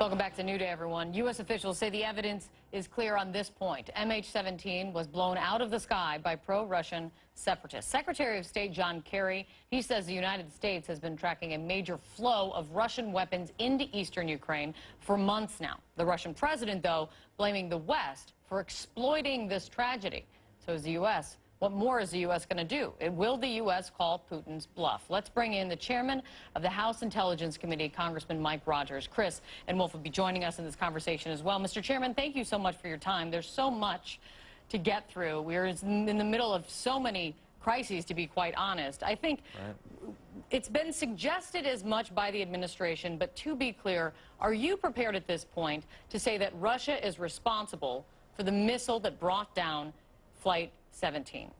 Welcome back to New Day, everyone. U.S. officials say the evidence is clear on this point. MH17 was blown out of the sky by pro-Russian separatists. Secretary of State John Kerry, he says the United States has been tracking a major flow of Russian weapons into eastern Ukraine for months now. The Russian president, though, blaming the West for exploiting this tragedy. So is the U.S. What more is the U.S. going to do? Will the U.S. call Putin's bluff? Let's bring in the chairman of the House Intelligence Committee, Congressman Mike Rogers. Chris and Wolf will be joining us in this conversation as well. Mr. Chairman, thank you so much for your time. There's so much to get through. We're in the middle of so many crises, to be quite honest. I think it's been suggested as much by the administration, but to be clear, are you prepared at this point to say that Russia is responsible for the missile that brought down Flight 17?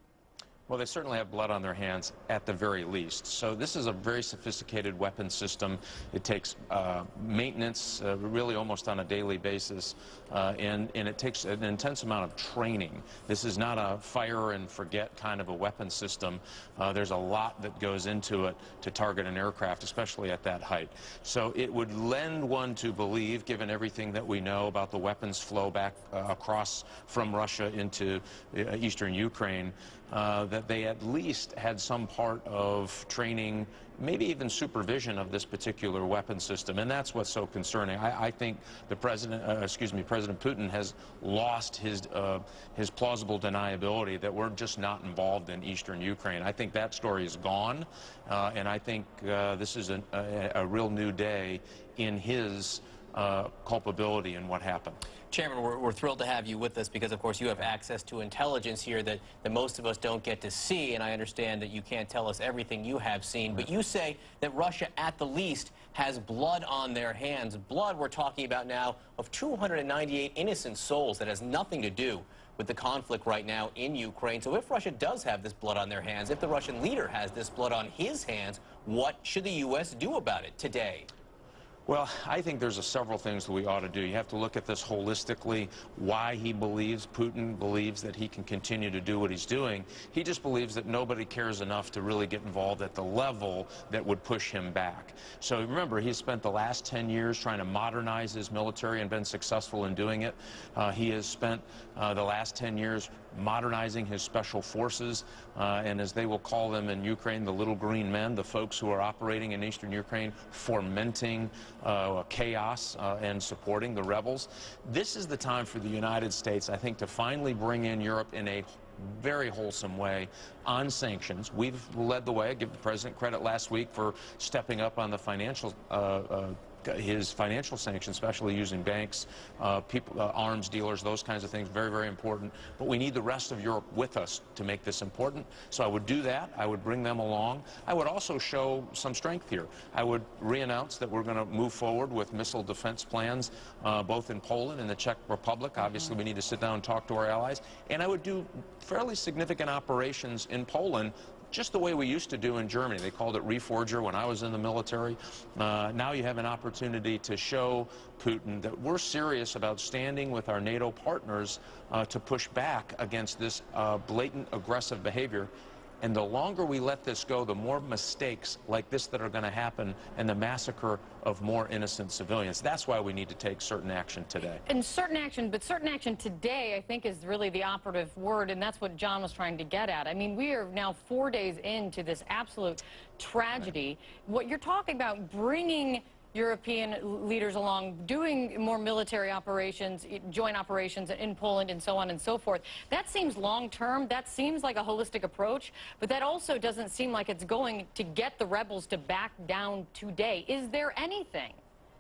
Well, they certainly have blood on their hands at the very least. So this is a very sophisticated weapon system. It takes maintenance really almost on a daily basis, and it takes an intense amount of training. This is not a fire and forget kind of a weapon system. There's a lot that goes into it to target an aircraft, especially at that height. So it would lend one to believe, given everything that we know about the weapons flow back across from Russia into eastern Ukraine, that they at least had some part of training, maybe even supervision of this particular weapon system, and that's what's so concerning. I think the President Putin has lost his plausible deniability that we're just not involved in eastern Ukraine. I think that story is gone, and I think this is a real new day in his culpability in what happened. Chairman, we're thrilled to have you with us because, of course, you have access to intelligence here that most of us don't get to see, and I understand that you can't tell us everything you have seen, but you say that Russia, at the least, has blood on their hands. Blood we're talking about now of 298 innocent souls that has nothing to do with the conflict right now in Ukraine. So if Russia does have this blood on their hands, if the Russian leader has this blood on his hands, what should the U.S. do about it today? Well, I think there's several things that we ought to do. You have to look at this holistically, why Putin believes that he can continue to do what he's doing. He just believes that nobody cares enough to really get involved at the level that would push him back. So remember, he's spent the last 10 years trying to modernize his military and been successful in doing it. He has spent the last 10 years modernizing his special forces, and as they will call them in Ukraine, the little green men, the folks who are operating in eastern Ukraine, fomenting chaos and supporting the rebels. This is the time for the United States, I think, to finally bring in Europe in a very wholesome way on sanctions. We've led the way. I give the president credit last week for stepping up on the financial his financial sanctions, especially using banks, arms dealers, those kinds of things, very, very important. But we need the rest of Europe with us to make this important. So I would do that. I would bring them along. I would also show some strength here. I would re-announce that we're going to move forward with missile defense plans, both in Poland and the Czech Republic. Obviously, we need to sit down and talk to our allies. And I would do fairly significant operations in Poland, just the way we used to do in Germany. They called it Reforger when I was in the military. Now you have an opportunity to show Putin that we're serious about standing with our NATO partners to push back against this blatant aggressive behavior. And the longer we let this go, the more mistakes like this that are going to happen and the massacre of more innocent civilians. That's why we need to take certain action today. And certain action today, I think, is really the operative word, and that's what John was trying to get at. I mean, we are now 4 days into this absolute tragedy. Right. What you're talking about, bringing European leaders along, doing more military operations, joint operations in Poland and so on and so forth. That seems long-term. That seems like a holistic approach, but that also doesn't seem like it's going to get the rebels to back down today. Is there anything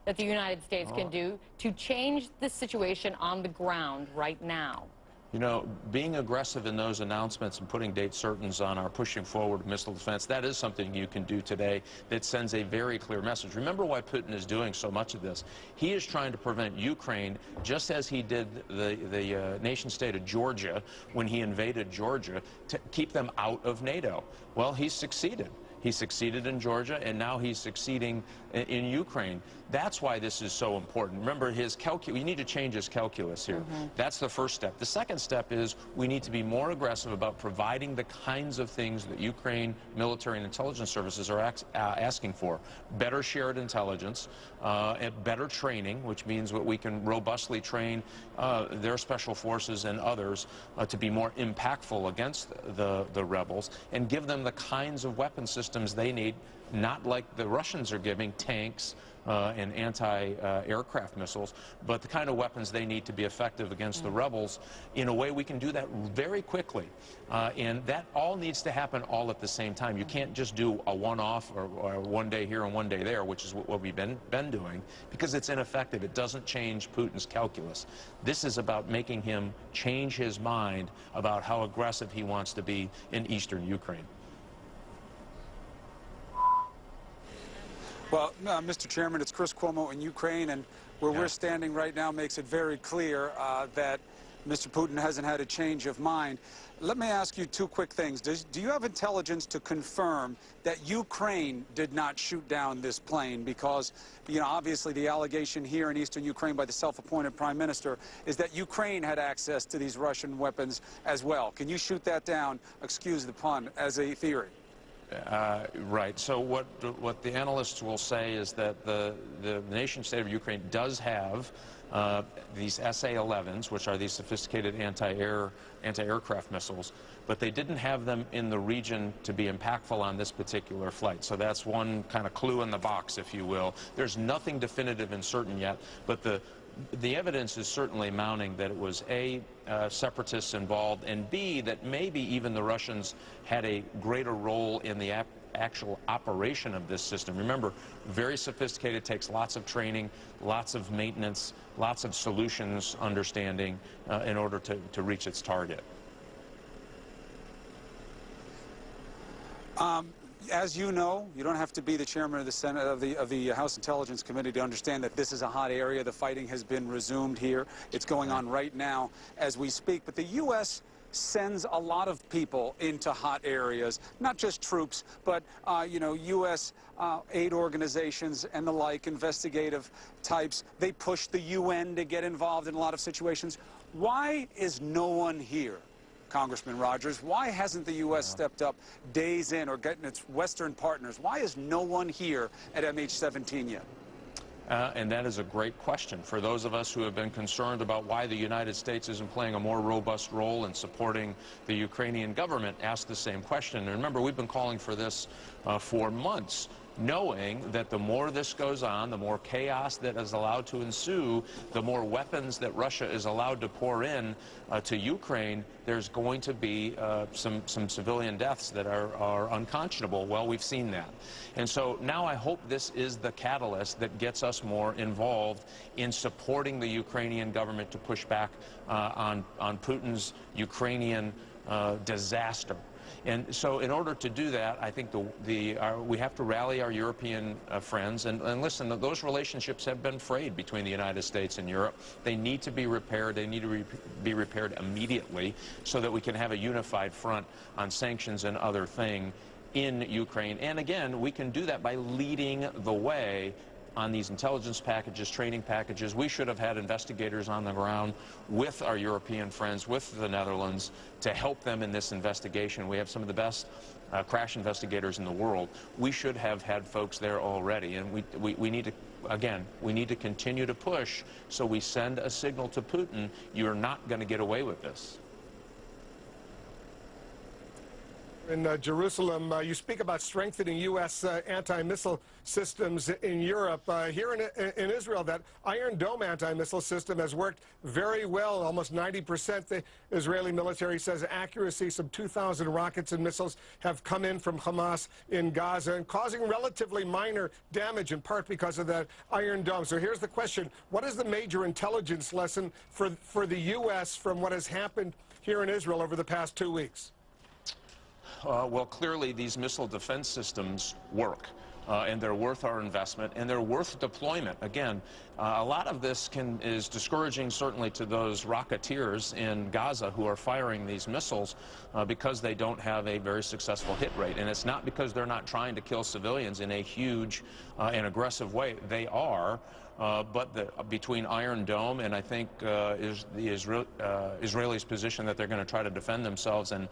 that the United States can do to change the situation on the ground right now? You know, being aggressive in those announcements and putting date certains on our pushing forward missile defense, that is something you can do today that sends a very clear message. Remember why Putin is doing so much of this. He is trying to prevent Ukraine, just as he did the nation state of Georgia when he invaded Georgia, to keep them out of NATO. Well, he's succeeded. He succeeded in Georgia, and now he's succeeding in Ukraine. That's why this is so important. Remember, we need to change his calculus here. That's the first step. The second step is we need to be more aggressive about providing the kinds of things that Ukraine military and intelligence services are asking for. Better shared intelligence, and better training, which means that we can robustly train their special forces and others to be more impactful against the rebels, and give them the kinds of weapon systems they need, not like the Russians are giving, tanks and anti-aircraft missiles, but the kind of weapons they need to be effective against the rebels. In a way, we can do that very quickly. And that all needs to happen all at the same time. You can't just do a one-off or one day here and one day there, which is what we've been doing, because it's ineffective. It doesn't change Putin's calculus. This is about making him change his mind about how aggressive he wants to be in eastern Ukraine. Well, Mr. Chairman, it's Chris Cuomo in Ukraine, and where we're standing right now makes it very clear that Mr. Putin hasn't had a change of mind. Let me ask you two quick things. Do you have intelligence to confirm that Ukraine did not shoot down this plane? Because, you know, obviously the allegation here in eastern Ukraine by the self-appointed prime minister is that Ukraine had access to these Russian weapons as well. Can you shoot that down, excuse the pun, as a theory? Right. So what the analysts will say is that the nation-state of Ukraine does have these SA-11s, which are these sophisticated anti-aircraft missiles, but they didn't have them in the region to be impactful on this particular flight. So that's one kind of clue in the box, if you will. There's nothing definitive and certain yet, but the evidence is certainly mounting that it was A, separatists involved, and B, that maybe even the Russians had a greater role in the actual operation of this system. Remember, very sophisticated, takes lots of training, lots of maintenance, lots of solutions understanding in order to reach its target. As you know, you don't have to be the chairman of the Senate of the House Intelligence Committee to understand that this is a hot area. The fighting has been resumed here. It's going on right now as we speak. But the U.S. sends a lot of people into hot areas, not just troops, but you know, U.S. Aid organizations and the like, investigative types. They push the UN to get involved in a lot of situations. Why is no one here? Congressman Rogers, why hasn't the U.S. stepped up days in or getting its Western partners? Why is no one here at MH17 yet? And that is a great question. For those of us who have been concerned about why the United States isn't playing a more robust role in supporting the Ukrainian government, ask the same question. And remember, we've been calling for this for months, knowing that the more this goes on, the more chaos that is allowed to ensue, the more weapons that Russia is allowed to pour in to Ukraine, there's going to be some civilian deaths that are unconscionable. Well, we've seen that. And so now I hope this is the catalyst that gets us more involved in supporting the Ukrainian government to push back on Putin's Ukrainian disaster. And so in order to do that, I think we have to rally our European friends. And listen, those relationships have been frayed between the United States and Europe. They need to be repaired. They need to be repaired immediately so that we can have a unified front on sanctions and other things in Ukraine. And again, we can do that by leading the way on these intelligence packages, training packages. We should have had investigators on the ground with our European friends, with the Netherlands, to help them in this investigation. We have some of the best crash investigators in the world. We should have had folks there already, and we need to, again, we need to continue to push so we send a signal to Putin, you're not going to get away with this. In Jerusalem, you speak about strengthening U.S. anti-missile systems in Europe. Here in Israel, that Iron Dome anti-missile system has worked very well, almost 90%. The Israeli military says accuracy. Some 2,000 rockets and missiles have come in from Hamas in Gaza and causing relatively minor damage, in part because of that Iron Dome. So here's the question. What is the major intelligence lesson for the U.S. from what has happened here in Israel over the past 2 weeks? Well, clearly these missile defense systems work. and they're worth our investment, and they're worth deployment. Again, a lot of this is discouraging, certainly, to those rocketeers in Gaza who are firing these missiles because they don't have a very successful hit rate. And it's not because they're not trying to kill civilians in a huge and aggressive way. They are. But between Iron Dome and I think is the Israelis' position that they're going to try to defend themselves and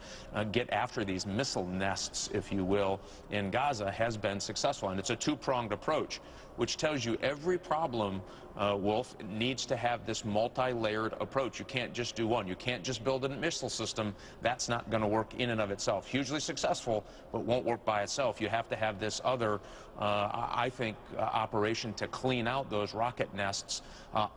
get after these missile nests, if you will, in Gaza has been successful. And it's a two-pronged approach, which tells you every problem, Wolf, needs to have this multi-layered approach. You can't just do one. You can't just build a missile system. That's not going to work in and of itself. Hugely successful, but won't work by itself. You have to have this other, I think, operation to clean out those rocket nests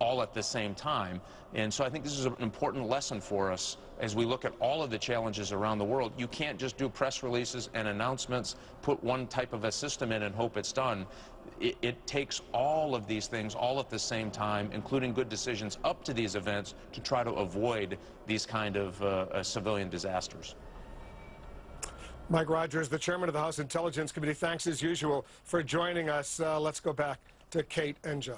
all at the same time. And so I think this is an important lesson for us as we look at all of the challenges around the world. You can't just do press releases and announcements, put one type of a system in and hope it's done. It takes all of these things all at the same time, including good decisions up to these events, to try to avoid these kind of civilian disasters. Mike Rogers, the chairman of the House Intelligence Committee, thanks as usual for joining us. Let's go back to Kate and John.